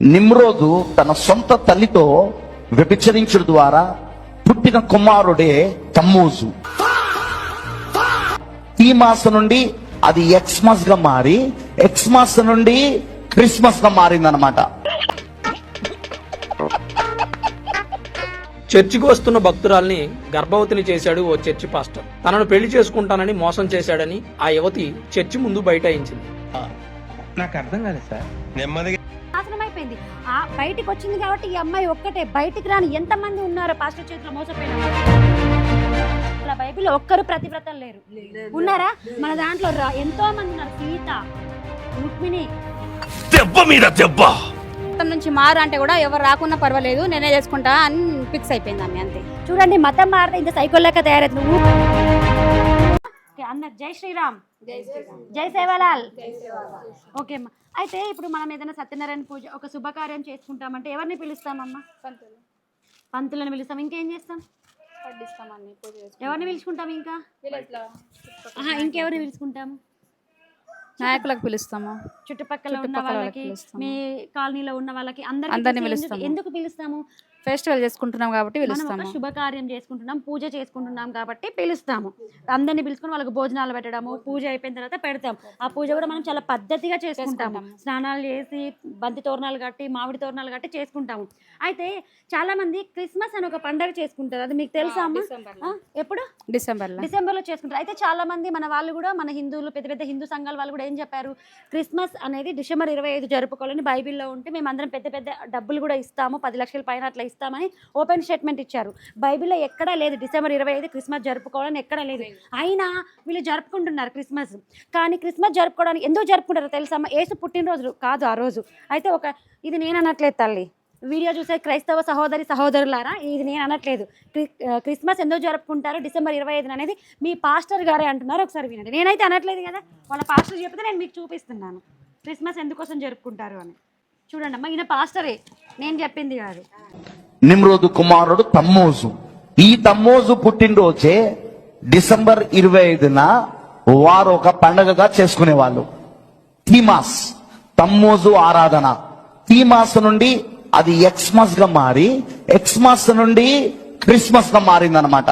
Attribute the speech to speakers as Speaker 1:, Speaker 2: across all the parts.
Speaker 1: నిమ్రోదు తన సొంత తల్లితో వ్యభిచరించడం ద్వారా పుట్టిన కుమారుడే తమ్మూజు. ఈ మాసం నుండి అది ఎక్స్మస్ గా మారి ఎక్స్మస్ నుండి క్రిస్మస్ గా మారిందనమాట.
Speaker 2: చర్చికి వస్తున్న భక్తురాల్ని గర్భవతిని చేశాడు ఓ చర్చి పాస్టర్. తనను పెళ్లి చేసుకుంటానని మోసం చేశాడని ఆ యువతి చర్చి ముందు బైఠాయించింది.
Speaker 3: నాకు అర్థం కాలేదు సార్. నెమ్మదిగా
Speaker 4: నాశనమైపోయింది. ఆ బయటికి వచ్చింది కాబట్టి ఈ అమ్మాయి ఒక్కటే, బయటికి రాని ఎంతమంది ఉన్నారు పాస్టర్ చేతిలో మోసపోయిన అలా బైబిల్లో ఒక్కరు ప్రతివ్రతలు లేరు. ఉన్నారా? మన దాంట్లో ఎంతో మంది ఉన్నారు. సీత, రుక్మిణి,
Speaker 5: దెబ్బ మీద దెబ్బ
Speaker 6: మతం నుంచి మారు అంటే కూడా ఎవరు రాకున్నా పర్వాలేదు నేనే చేసుకుంటా అని ఫిక్స్ అయిపోయింది ఆమె అంతే.
Speaker 4: చూడండి, మతం మారితే ఇంత సైకోల్లాగా తయారైంది. నువ్వు అన్న జై శ్రీరామ్, జై సేవాలాల్. ఓకే అమ్మా. అయితే ఇప్పుడు మనం ఏదైనా సత్యనారాయణ పూజ, ఒక శుభకార్యం చేసుకుంటామంటే ఎవరిని పిలుస్తామమ్మా? పంతులను పిలుస్తాం. ఇంకేం చేస్తాం? ఎవరిని పిలుచుకుంటాం? ఇంకా ఇంకెవరిని పిలుచుకుంటాము?
Speaker 6: నాయకులకు పిలుస్తాము,
Speaker 4: చుట్టుపక్కల ఉన్న వాళ్ళకి, మీ కాలనీలో ఉన్న వాళ్ళకి
Speaker 6: అందరిని పిలుస్తాము.
Speaker 4: ఎందుకు పిలుస్తాము?
Speaker 6: ఫెస్టివల్ చేసుకుంటున్నాం కాబట్టి
Speaker 4: మనం
Speaker 6: పిలుస్తాము.
Speaker 4: ఒక శుభకార్యం చేసుకుంటున్నాం, పూజ చేసుకుంటున్నాం కాబట్టి పిలుస్తాము. అందరిని పిలుచుకొని వాళ్ళకి భోజనాలు పెట్టడము, పూజ అయిపోయిన తర్వాత పెడతాం. ఆ పూజ కూడా మనం చాలా పద్ధతిగా చేసుకుంటాము. స్నానాలు చేసి బంతి తోరణాలు కట్టి, మామిడి తోరణాలు కట్టి చేసుకుంటాము. అయితే చాలా మంది క్రిస్మస్ అని ఒక పండుగ చేసుకుంటారు. అది మీకు తెలుసా అమ్మా? ఎప్పుడు? డిసెంబర్లో చేసుకుంటారు. అయితే చాలా మంది మన వాళ్ళు కూడా, మన హిందువులు, పెద్ద పెద్ద హిందూ సంఘాల వాళ్ళు కూడా ఏం చెప్పారు? క్రిస్మస్ అనేది డిసెంబర్ 25 జరుపుకోవాలని బైబిల్లో ఉంటే మేము అందరం పెద్ద పెద్ద డబ్బులు కూడా ఇస్తాము, 10 లక్షల పైన అట్లా ఇస్తామని ఓపెన్ స్టేట్మెంట్ ఇచ్చారు. బైబిల్లో ఎక్కడా లేదు డిసెంబర్ 25 క్రిస్మస్ జరుపుకోవాలని, ఎక్కడా లేదు. అయినా వీళ్ళు జరుపుకుంటున్నారు క్రిస్మస్. కానీ క్రిస్మస్ జరుపుకోవడానికి ఎందుకు జరుపుకుంటారో తెలుసా? యేసు పుట్టినరోజు కాదు ఆ రోజు. అయితే ఇది నేను అనట్లేదు తల్లి, వీడియో చూసే క్రైస్తవ సహోదరులారా, ఇది నేను అనట్లేదు. క్రిస్మస్ ఎందుకు జరుపుకుంటారు డిసెంబర్ 25 అనేది మీ పాస్టర్ గారే అంటున్నారు. ఒకసారి వినండి. నేనైతే అనట్లేదు కదా, వాళ్ళ పాస్టర్ చెప్తే నేను మీకు చూపిస్తున్నాను క్రిస్మస్ ఎందుకోసం జరుపుకుంటారు అని. చూడండి అమ్మా, ఈయన పాస్టరే, నేను చెప్పింది కాదు.
Speaker 1: నిమ్రోదు కుమారుడు తమ్మోజు. ఈ తమ్మోజు పుట్టినరోజే డిసెంబర్ 25న వారు ఒక పండగగా చేసుకునేవాళ్ళు. థీమాస్, తమ్మోజు ఆరాధన. థీమాస్ నుండి అది ఎక్స్మస్ గా మారి ఎక్స్మస్ నుండి క్రిస్మస్ గా మారిందనమాట.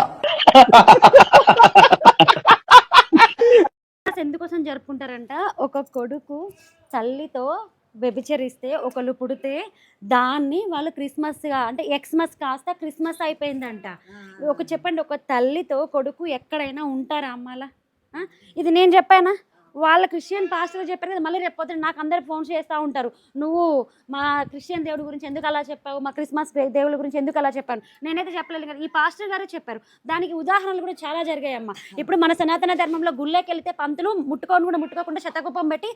Speaker 4: ఎందుకోసం జరుపుకుంటారంట? ఒక కొడుకు తల్లితో వ్యభిచరిస్తే, ఒకళ్ళు పుడితే దాన్ని వాళ్ళు క్రిస్మస్గా, అంటే ఎక్స్మస్ కాస్త క్రిస్మస్ అయిపోయిందంట. చెప్పండి, ఒక తల్లితో కొడుకు ఎక్కడైనా ఉంటారా అమ్మాలా? ఇది నేను చెప్పానా? వాళ్ళ క్రిస్టియన్ పాస్టర్ చెప్పారు కదా. మళ్ళీ రేపు పొద్దున నాకు అందరు ఫోన్ చేస్తూ ఉంటారు, నువ్వు మా క్రిస్టియన్ దేవుడి గురించి ఎందుకు అలా చెప్పావు, మా క్రిస్మస్ దేవుడి గురించి ఎందుకు అలా చెప్పాను. నేనైతే చెప్పలేదు కదా, ఈ పాస్టర్ గారే చెప్పారు. దానికి ఉదాహరణలు కూడా చాలా జరిగాయమ్మా. ఇప్పుడు మన సనాతన ధర్మంలో గుళ్ళకి వెళితే పంతులు ముట్టుకోకుండా శతకోపం పెట్టి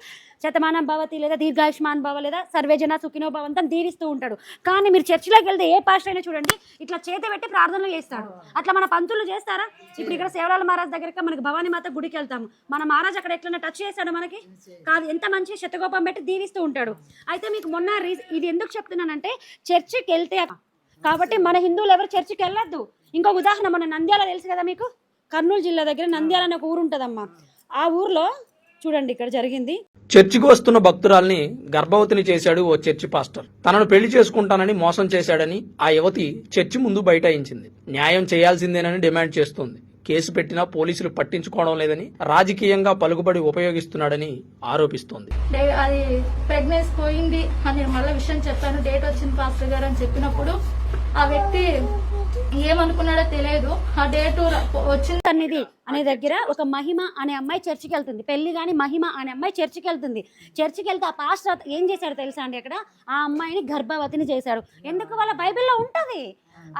Speaker 4: శతమానం భవతి లేదా దీర్ఘాయుష్మాన్ భవ లేదా సర్వేజన సుఖినో భవంతో దీవిస్తూ ఉంటాడు. కానీ మీరు చర్చిలోకి వెళ్తే ఏ పాస్టర్ అయినా చూడండి, ఇట్లా చేతి పెట్టి ప్రార్థనలు చేస్తాడు. అట్లా మన పంతులు చేస్తారా? ఇప్పుడు ఇక్కడ సేవలాల మహారాజ్ దగ్గర మనకి భవానీ మాత గుడికి వెళ్తాము, మన మహారాజ్ అక్కడ ఎట్లా టచ్ చేశాడు మనకి కాదు, ఎంత మంచి శతకోపం పెట్టి దీవిస్తూ ఉంటాడు. అయితే మీకు మొన్న ఇది ఎందుకు చెప్తున్నానంటే, చర్చికి వెళ్తే కాబట్టి మన హిందువులు ఎవరు చర్చికి వెళ్ళొద్దు. ఇంకొక ఉదాహరణ, మన నంద్యాల తెలుసు కదా మీకు, కర్నూలు జిల్లా దగ్గర నంద్యాల అనే ఒక ఊరు ఉంటుందమ్మా. ఆ ఊర్లో చూడండి ఇక్కడ జరిగింది.
Speaker 2: చర్చికి వస్తున్న భక్తురాల్ని గర్భవతిని చేశాడు ఓ చర్చి పాస్టర్. తనను పెళ్లి చేసుకుంటానని మోసం చేశాడని ఆ యువతి చర్చి ముందు బైఠాయించింది. న్యాయం చేయాల్సిందేనని డిమాండ్ చేస్తోంది. కేసు పెట్టినా పోలీసులు పట్టించుకోవడం లేదని, రాజకీయంగా పలుకుబడి ఉపయోగిస్తున్నాడని ఆరోపిస్తోంది.
Speaker 7: అది ప్రెగ్నెన్సీ పోయింది అని మళ్ళీ విషయం చెప్పాను, డేట్ వచ్చింది పాస్టర్ గారు అని చెప్పినప్పుడు ఆ వ్యక్తి ఏమనుకున్నాడో తెలియదు. ఆ డేట్ వచ్చింది
Speaker 4: అనేది అనే దగ్గర ఒక మహిమ అనే అమ్మాయి చర్చికి వెళ్తుంది. పెళ్లి కానీ మహిమ అనే అమ్మాయి చర్చికి వెళ్తుంది. చర్చికి వెళ్తే ఆ పాస్టర్ ఏం చేశాడు తెలుసా అండి? అక్కడ ఆ అమ్మాయిని గర్భవతిని చేశాడు. ఎందుకు? వాళ్ళ బైబిల్లో ఉంటుంది.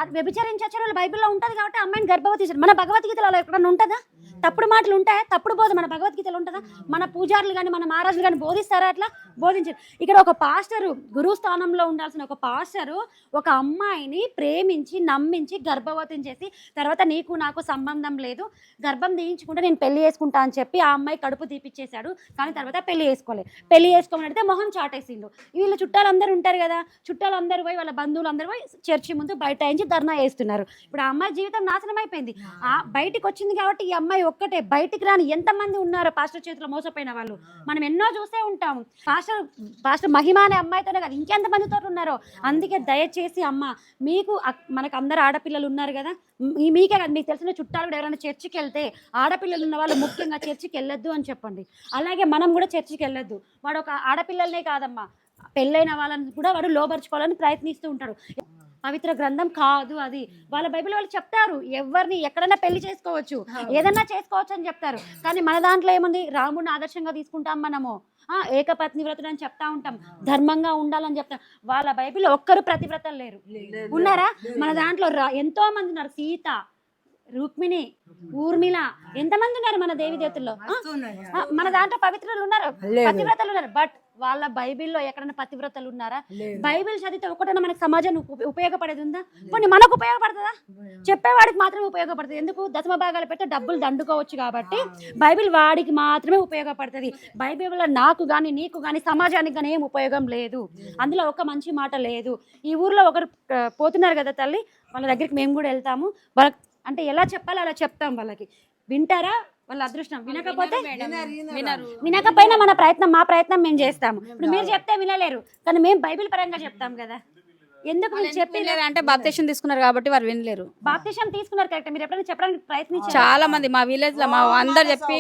Speaker 4: అది వ్యభిచరించే వాళ్ళ బైబిల్లో ఉంటుంది కాబట్టి అమ్మాయిని గర్భవతి చేశాడు. మన భగవద్గీతలో అలా ఎక్కడన్నా ఉంటుందా? తప్పుడు మాటలు ఉంటాయా? తప్పుడు బోధ మన భగవద్గీతలో ఉంటుందా? మన పూజారులు కానీ మన మహారాజులు కానీ బోధిస్తారా? అట్లా బోధించారు. ఇక్కడ ఒక పాస్టరు, గురువు స్థానంలో ఉండాల్సిన ఒక పాస్టరు ఒక అమ్మాయిని ప్రేమించి నమ్మించి నమ్మించి గర్భవతిని చేసి తర్వాత నీకు నాకు సంబంధం లేదు, గర్భం తీయించుకుంటే నేను పెళ్లి చేసుకుంటా అని చెప్పి ఆ అమ్మాయి కడుపు తీపిచ్చేశాడు. కానీ తర్వాత పెళ్లి చేసుకోమని అడిగితే మొహం చాటేసిండు. వీళ్ళు చుట్టాలందరూ ఉంటారు కదా, చుట్టాలందరూ పోయి వాళ్ళ బంధువులందరూ పోయి చర్చి ముందు బైఠాయించి ధర్నా వేస్తున్నారు. ఇప్పుడు ఆ అమ్మాయి జీవితం నాశనం అయిపోయింది. ఆ బయటికి వచ్చింది కాబట్టి ఈ అమ్మాయి ఒక్కటే, బయటికి రాని ఎంతమంది ఉన్నారో పాస్టర్ చేతిలో మోసపోయిన వాళ్ళు మనం ఎన్నో చూసే ఉంటాము. పాస్టర్ మహిమ అనే అమ్మాయితోనే కదా ఇంకెంతమందితో ఉన్నారో. అందుకే దయచేసి అమ్మ, మీకు మనకు అందరు ఆడపిల్లలు ఉన్నారు కదా, మీకే కదా మీకు తెలిసిన చుట్టాలు కూడా ఎవరైనా చర్చికి వెళ్తే ఆడపిల్లలు ఉన్న వాళ్ళు ముఖ్యంగా చర్చికి వెళ్ళొద్దు అని చెప్పండి. అలాగే మనం కూడా చర్చికి వెళ్ళొద్దు. వాడు ఒక ఆడపిల్లలనే కాదమ్మా, పెళ్ళైన వాళ్ళని కూడా వాడు లోబర్చుకోవాలని ప్రయత్నిస్తూ ఉంటాడు. పవిత్ర గ్రంథం కాదు అది. వాళ్ళ బైబిల్ వాళ్ళు చెప్తారు ఎవరిని ఎక్కడైనా పెళ్లి చేసుకోవచ్చు, ఏదన్నా చేసుకోవచ్చు అని చెప్తారు. కానీ మన దాంట్లో ఏముంది, రాముడిని ఆదర్శంగా తీసుకుంటాం మనము, ఏకపత్ని వ్రతుడు అని చెప్తా ఉంటాం, ధర్మంగా ఉండాలని చెప్తాం. వాళ్ళ బైబిల్లో ఒక్కరు ప్రతివ్రతలు లేరు, ఉన్నారా? మన దాంట్లో ఎంతో మంది ఉన్నారు. సీత, రుక్మిణి, ఊర్మిళ, ఎంతమంది ఉన్నారు మన దేవి దేవతల్లో. మన దాంట్లో పవిత్రులు ఉన్నారు, పతివ్రతలు ఉన్నారు. బట్ వాళ్ళ బైబిల్లో ఎక్కడైనా పతివ్రతలు ఉన్నారా? బైబిల్ చదివితే ఒకటైనా మనకు సమాజానికి ఉపయోగపడేది ఉందా? కొన్ని మనకు ఉపయోగపడుతుందా? చెప్పేవాడికి మాత్రమే ఉపయోగపడుతుంది. ఎందుకు? దశమ భాగాలు పెడితే డబ్బులు దండుకోవచ్చు కాబట్టి బైబిల్ వాడికి మాత్రమే ఉపయోగపడుతుంది. బైబిల్లో నాకు కానీ నీకు కానీ సమాజానికి కానీ ఏం ఉపయోగం లేదు. అందులో ఒక మంచి మాట లేదు. ఈ ఊర్లో ఒకరు పోతున్నారు కదా తల్లి, వాళ్ళ దగ్గరికి మేము కూడా వెళ్తాము. వాళ్ళకి అంటే ఎలా చెప్పాలో అలా చెప్తాం. వాళ్ళకి వింటారా? వాళ్ళ అదృష్టం. వినకపోయినా మన ప్రయత్నం, మా ప్రయత్నం మేము చేస్తాము. ఇప్పుడు మీరు చెప్తే వినలేరు, కానీ మేము బైబిల్ పరంగా చెప్తాం కదా. ఎందుకు మీరు చెప్పలేరు
Speaker 6: అంటే బాప్తిషన్ తీసుకున్నారు కాబట్టి వారు వినలేరు.
Speaker 4: బాప్తిషన్ తీసుకున్నారు కరెక్ట్, మీరు ఎప్పుడైనా చెప్పడానికి ప్రయత్నించారు?
Speaker 6: చాలా మంది మా విలేజ్ లో మా అందరు చెప్పి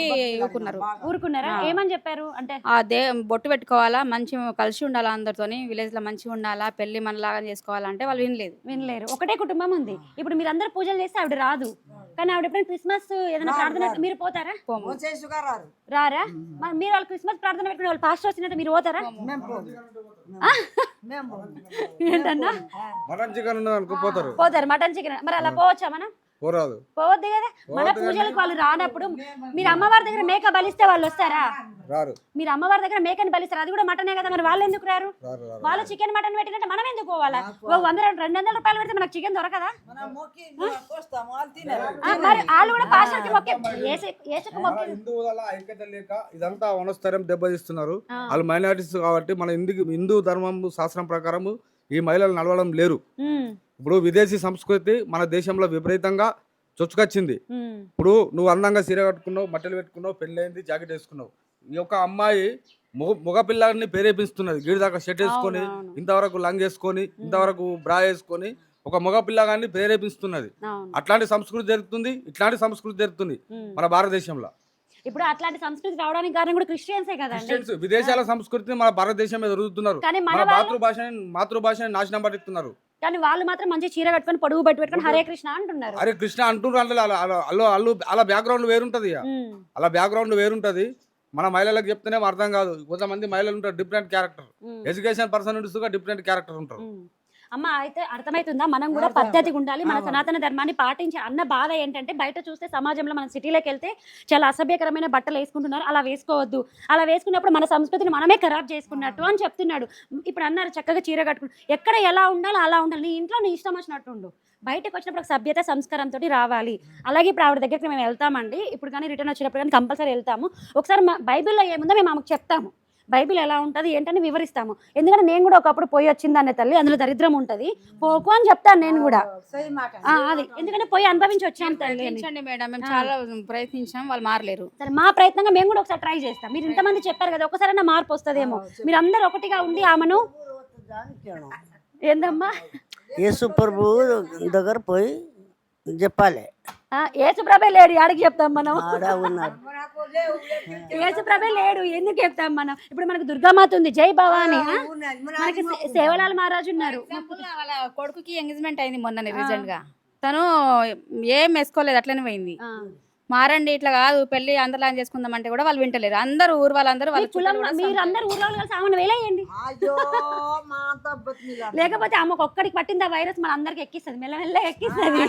Speaker 4: ఊరుకున్నారా? ఏమని చెప్పారు అంటే
Speaker 6: బొట్టు పెట్టుకోవాలా, మంచి కలిసి ఉండాలా, అందరితోని విలేజ్ లో మంచిగా ఉండాలా, పెళ్లి మనలాగా చేసుకోవాలంటే వాళ్ళు వినలేరు. ఒకటే కుటుంబం ఉంది. ఇప్పుడు మీరు అందరు పూజలు చేస్తే ఆవిడ రాదు, కానీ ఆవిడ ఎప్పుడైనా క్రిస్మస్ ఏదైనా ప్రార్థన మీరు పోతారా? రారా? మీరు వాళ్ళు క్రిస్మస్ ప్రార్థన పెట్టుకుని వాళ్ళు పాస్టర్ వచ్చినట్టు మీరు పోతారా? ఏంటన్నా పోతారు మటన్ చికెన్. మరి అలా పోవచ్చా? మనం పోవద్దు కదా. మన పూజలకు వాళ్ళు రానప్పుడు మీరు అమ్మవారి దగ్గర మేక బలిస్తే వాళ్ళు వస్తారా? మీరు అమ్మవారి దగ్గర మేకని బలిస్తారు, అది కూడా మటనే కదా. మరి వాళ్ళు ఎందుకు రారు? వాళ్ళు చికెన్ మటన్ పెట్టినట్టు మనం ఎందుకు పోవాలా? 100-200 రూపాయలు పెడితే మనకు చికెన్ దొరకదా? మరి వాళ్ళు కూడా పాస్టర్కి మొక్కి యేసుకు మొక్కి
Speaker 8: ఐక్యత లేక ఇదంతా వనస్థైర్యం దెబ్బతీస్తున్నారు. వాళ్ళు మైనారిటీస్ కాబట్టి మన హిందూ ధర్మం శాస్త్రం ప్రకారం ఈ మహిళలు నడవడం లేరు. ఇప్పుడు విదేశీ సంస్కృతి మన దేశంలో విపరీతంగా చొచ్చుకొచ్చింది. ఇప్పుడు నువ్వు అందంగా సీర కట్టుకున్నావు, బట్టలు పెట్టుకున్నావు, పెళ్ళైంది, జాకెట్ వేసుకున్నావు. ఈ యొక్క అమ్మాయి మగపిల్లాడిని ప్రేరేపిస్తున్నది. గిడిదాకా షర్ట్ వేసుకొని, ఇంతవరకు లంగ్ వేసుకొని, ఇంతవరకు బ్రా వేసుకొని ఒక మగపిల్లగాన్ని ప్రేరేపిస్తున్నది. అట్లాంటి సంస్కృతి జరుగుతుంది, ఇట్లాంటి సంస్కృతి జరుగుతుంది మన భారతదేశంలో.
Speaker 4: ఇప్పుడు అట్లాంటి సంస్కృతి రావడానికి కారణం కూడా క్రిస్టియన్సే కదా.
Speaker 8: విదేశాల సంస్కృతిని మన భారతదేశం మీద రుద్దుతున్నారు, మన మాతృభాషని నాశనం పట్టిస్తున్నారు.
Speaker 4: కానీ వాళ్ళు మాత్రం మంచి చీర కట్టుకొని పొడుగు బట్టి పెట్టుకొని హరే కృష్ణ అంటున్నారు.
Speaker 8: హరే కృష్ణ అంటున్నారు. అలా బ్యాక్గ్రౌండ్ వేరుంటది, అలా బ్యాక్గ్రౌండ్ వేరుంటది. మన మహిళలకు చెప్తేనే అర్థం కాదు. కొంతమంది మహిళలు ఉంటారు different character, education person different character ఉంటారు.
Speaker 4: అమ్మ అయితే అర్థమవుతుందా? మనం కూడా పద్ధతిగా ఉండాలి, మన సనాతన ధర్మాన్ని పాటించి. అన్న బాధ ఏంటంటే బయట చూస్తే సమాజంలో మన సిటీలోకి వెళ్తే చాలా అసభ్యకరమైన బట్టలు వేసుకుంటున్నారు. అలా వేసుకోవద్దు. అలా వేసుకున్నప్పుడు మన సంస్కృతిని మనమే ఖరాబ్ చేసుకున్నట్టు అని చెప్తున్నాడు. ఇప్పుడు అన్నారు చక్కగా చీర కట్టుకుని, ఎక్కడ ఎలా ఉండాలో అలా ఉండాలి. నీ ఇంట్లో నీ ఇష్టం వచ్చినట్టు ఉండు. బయటకు వచ్చినప్పుడు సభ్యత సంస్కారంతో రావాలి. అలాగే ఇప్పుడు ఆవిడ దగ్గరికి మేము వెళ్తామండి. ఇప్పుడు కానీ రిటర్న్ వచ్చినప్పుడు కానీ కంపల్సరీ వెళ్తాము. ఒకసారి బైబిల్లో ఏముందో మేము ఆమెకు చెప్తాము, బైబిల్ ఎలా ఉంటుంది ఏంటని వివరిస్తాము. ఎందుకంటే నేను కూడా ఒకప్పుడు పోయి వచ్చిందనే తల్లి, అందులో దరిద్రం ఉంటుంది, పోకు అని చెప్తాను నేను కూడా. అది ఎందుకంటే పోయి అనుభవించి వచ్చాను తల్లి.
Speaker 6: మేడం మేము చాలా ప్రయత్నించాం, వాళ్ళు మారలేరు.
Speaker 4: సరే మా ప్రయత్నంగా మేము కూడా ఒకసారి ట్రై చేస్తాం. మీరు ఇంతమంది చెప్పారు కదా, ఒకసారైనా మార్పు వస్తుందేమో. మీరు అందరు ఒకటిగా ఉండి ఆమెను ఏందమ్మా
Speaker 9: యేసు ప్రభు దగ్గర పోయి చెప్పాలి.
Speaker 4: యేసుప్రభే లేడు, ఆడికి చెప్తాం మనం. యేసుప్రభే లేడు, ఎందుకు చెప్తాం మనం? ఇప్పుడు మనకు దుర్గామాత ఉంది, జై భవాని. మనకి సేవలాల్ మహారాజు ఉన్నారు.
Speaker 6: వాళ్ళ కొడుకుకి ఎంగేజ్మెంట్ అయింది మొన్న రీసెంట్ గా. తను ఏం వేసుకోలేదు, అట్లనే పోయింది. మారండి, ఇట్లా కాదు పెళ్లి అందరిలా చేసుకుందాం అంటే కూడా వాళ్ళు వింటలేరు. అందరూ ఊరు వాళ్ళందరూ
Speaker 4: మీరందరూ ఊర్లో కలిసి ఆమెను వేలేయండి. లేకపోతే ఆమెకు ఒక్కడికి పట్టింది ఆ వైరస్ మన అందరికి ఎక్కిస్తుంది, మెల్లమెల్ల ఎక్కిస్తుంది.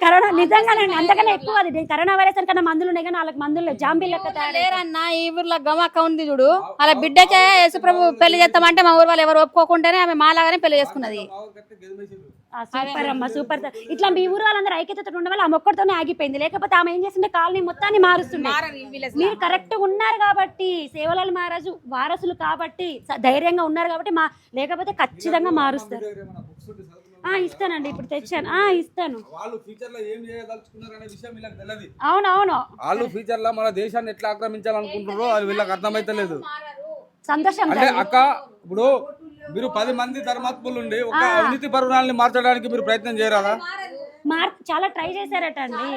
Speaker 4: కరోనా నిజంగానండి, అంతకన్నా ఎక్కువ అది. కరోనా వైరస్ కన్నా మందులు ఉన్నాయి కానీ వాళ్ళకి మందులు లేవు. జాంబీ లెక్క తయారు.
Speaker 6: లేరన్నా ఈ ఊర్లో గమక్క ఉంది చూడు, అలా బిడ్డకే యేసుప్రభు పెళ్లి చేస్తామంటే మా ఊరు వాళ్ళు ఎవరు ఒప్పుకోకుంటేనే ఆమె మాలాగానే పెళ్లి చేసుకున్నది.
Speaker 4: సూపర్ అమ్మ, సూపర్. ఇట్లా మీ ఊరు వాళ్ళందరూ ఐక్యతతో ఉండే వాళ్ళు ఆమె ఒక్కడితోనే ఆగిపోయింది. లేకపోతే ఆమె ఏం చేస్తుంటే కాలనీ మొత్తాన్ని మారుస్తుండే. మీరు కరెక్ట్ గా ఉన్నారు కాబట్టి, సేవలాల్ మహారాజు వారసులు కాబట్టి, ధైర్యంగా ఉన్నారు కాబట్టి లేకపోతే ఖచ్చితంగా మారుస్తారు. ఇస్తానండి, ఇప్పుడు తెచ్చాను. ఇస్తాను.
Speaker 8: వాళ్ళు ఫ్యూచర్ లో ఏం చేయదలుచుకున్నారు అనే విషయం వీళ్ళకి తెలియదు.
Speaker 4: అవునవును,
Speaker 8: వాళ్ళు ఫ్యూచర్ లో మన దేశాన్ని ఎట్లా ఆక్రమించాలనుకుంటున్నారో అది వీళ్ళకి అర్థమైతలేదు.
Speaker 4: సంతోషం.
Speaker 8: అంటే అక్క, ఇప్పుడు మీరు 10 మంది ధర్మాత్ములు ఉండి ఒక అవినీతి పరుణాలని మార్చడానికి మీరు ప్రయత్నం చేయరాదా?
Speaker 4: చాలా ట్రై చేశారట అండి.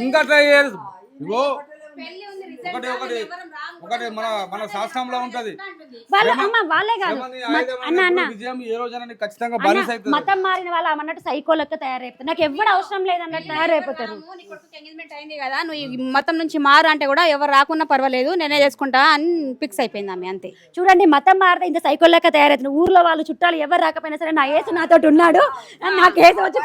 Speaker 8: ఇంకా ట్రై చేయరు. ఇగో ఒకటి మన శాస్త్రంలో ఉంటది,
Speaker 4: వాళ్ళే కాదు
Speaker 8: విజయం ఏ రోజున ఖచ్చితంగా బానిస అవుతుంది.
Speaker 4: మతం మారిన వాళ్ళు అన్నట్టు సైకోలెక్క తయారైపోతారు. నాకు ఎవరు అవసరం లేదన్నట్టు తయారైపోతారు.
Speaker 6: అయింది కదా, నువ్వు ఈ మతం నుంచి మారు అంటే కూడా ఎవరు రాకున్నా పర్వాలేదు నేనే చేసుకుంటా అని ఫిక్స్ అయిపోయింది ఆమె. అంతే.
Speaker 4: చూడండి, మతం మారితే ఇంత సైకోలెక్క తయారైతుంది. ఊర్లో వాళ్ళు చుట్టాలు ఎవరు రాకపోయినా సరే నా యేసు నాతో ఉన్నాడు, నా కేసు వచ్చి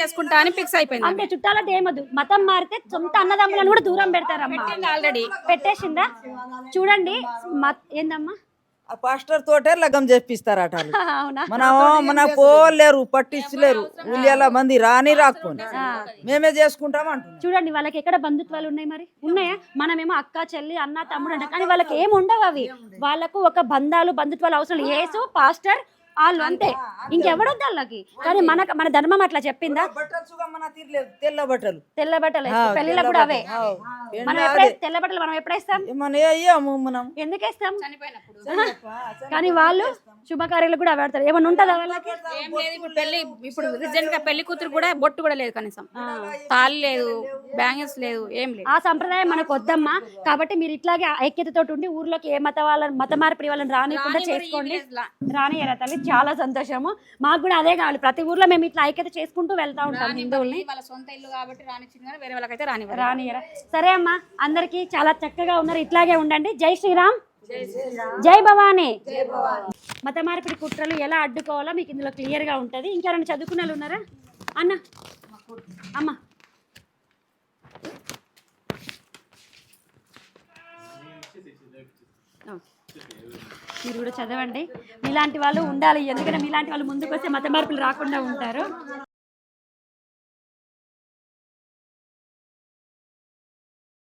Speaker 6: చేసుకుంటా అని ఫిక్స్ అయిపోయింది.
Speaker 4: అంటే చుట్టాలంటే ఏమద్దు, మతం మారితే సొంత అన్నదమ్ములను కూడా దూరం పెడతారమ్మా.
Speaker 6: ఆల్రెడీ
Speaker 4: పెట్టేసిందా? చూడండి ఏందమ్మా,
Speaker 10: ఆ పాస్టర్ తోటే లగ్గం చేపిస్తారట.
Speaker 4: అవునా?
Speaker 10: మన పోలేరు, పట్టించలేరు. ఉల్లియాల మంది రాకపోని మేమే చేసుకుంటాం అంటున్నాం.
Speaker 4: చూడండి, వాళ్ళకి ఎక్కడ బంధుత్వాలు ఉన్నాయి? మరి ఉన్నాయా? మనమేమో అక్క చెల్లి అన్న తమ్ముడు అంట, కానీ వాళ్ళకి ఏమి ఉండవు అవి. వాళ్ళకు ఒక బంధుత్వాలు అవసరం. యేసు పాస్టర్ వాళ్ళు అంతే, ఇంకెవడొద్దు వాళ్ళకి. కానీ మన ధర్మం అట్లా చెప్పిందా?
Speaker 10: తెల్ల బట్టలు
Speaker 4: పెళ్లిలో కూడా అవే. మనం తెల్ల బట్టలు మనం ఎప్పుడేస్తాం?
Speaker 10: మనం
Speaker 4: ఎందుకు వేస్తాం? కానీ వాళ్ళు శుభకార్యాలు కూడా వాడతారు. ఏమన్నా ఉంటుందా వాళ్ళకి?
Speaker 6: ఇప్పుడు రీసెంట్ గా పెళ్లి కూతురు కూడా బొట్టు కూడా లేదు, కనీసం తాళి లేదు, బ్యాంగిల్స్ లేదు, ఏం లేదు.
Speaker 4: ఆ సంప్రదాయం మనకు వద్దమ్మా. కాబట్టి మీరు ఇట్లాగే ఐక్యతతో ఉండి ఊర్లోకి ఏ మత మార్పిడి వాళ్ళని రానికుండా చేసుకోండి. రానియరా తల్లి? చాలా సంతోషము. మాకు కూడా అదే కావాలి. ప్రతి ఊర్లో మేము ఇట్లా ఐక్యత చేసుకుంటూ వెళ్తా ఉంటాం. హిందువుల్ని
Speaker 6: వాళ్ళ సొంత ఇల్లు కాబట్టి రానిచ్చింది, కానీ వేరే వాళ్ళకైతే
Speaker 4: రానియరా. సరే అమ్మా, అందరికి చాలా చక్కగా ఉన్నారు. ఇట్లాగే ఉండండి. జై శ్రీరామ్, జై భవానీ. మత మార్పిడి కుట్రలు ఎలా అడ్డుకోవాలో మీకు ఇందులో క్లియర్ గా ఉంటది. ఇంకెవరైనా చదువుకున్న వాళ్ళు ఉన్నారా అన్న? అమ్మ, మీరు కూడా చదవండి. మీలాంటి వాళ్ళు ఉండాలి, ఎందుకంటే మీలాంటి వాళ్ళు ముందుకు వస్తే మత మార్పులు రాకుండా ఉంటారు.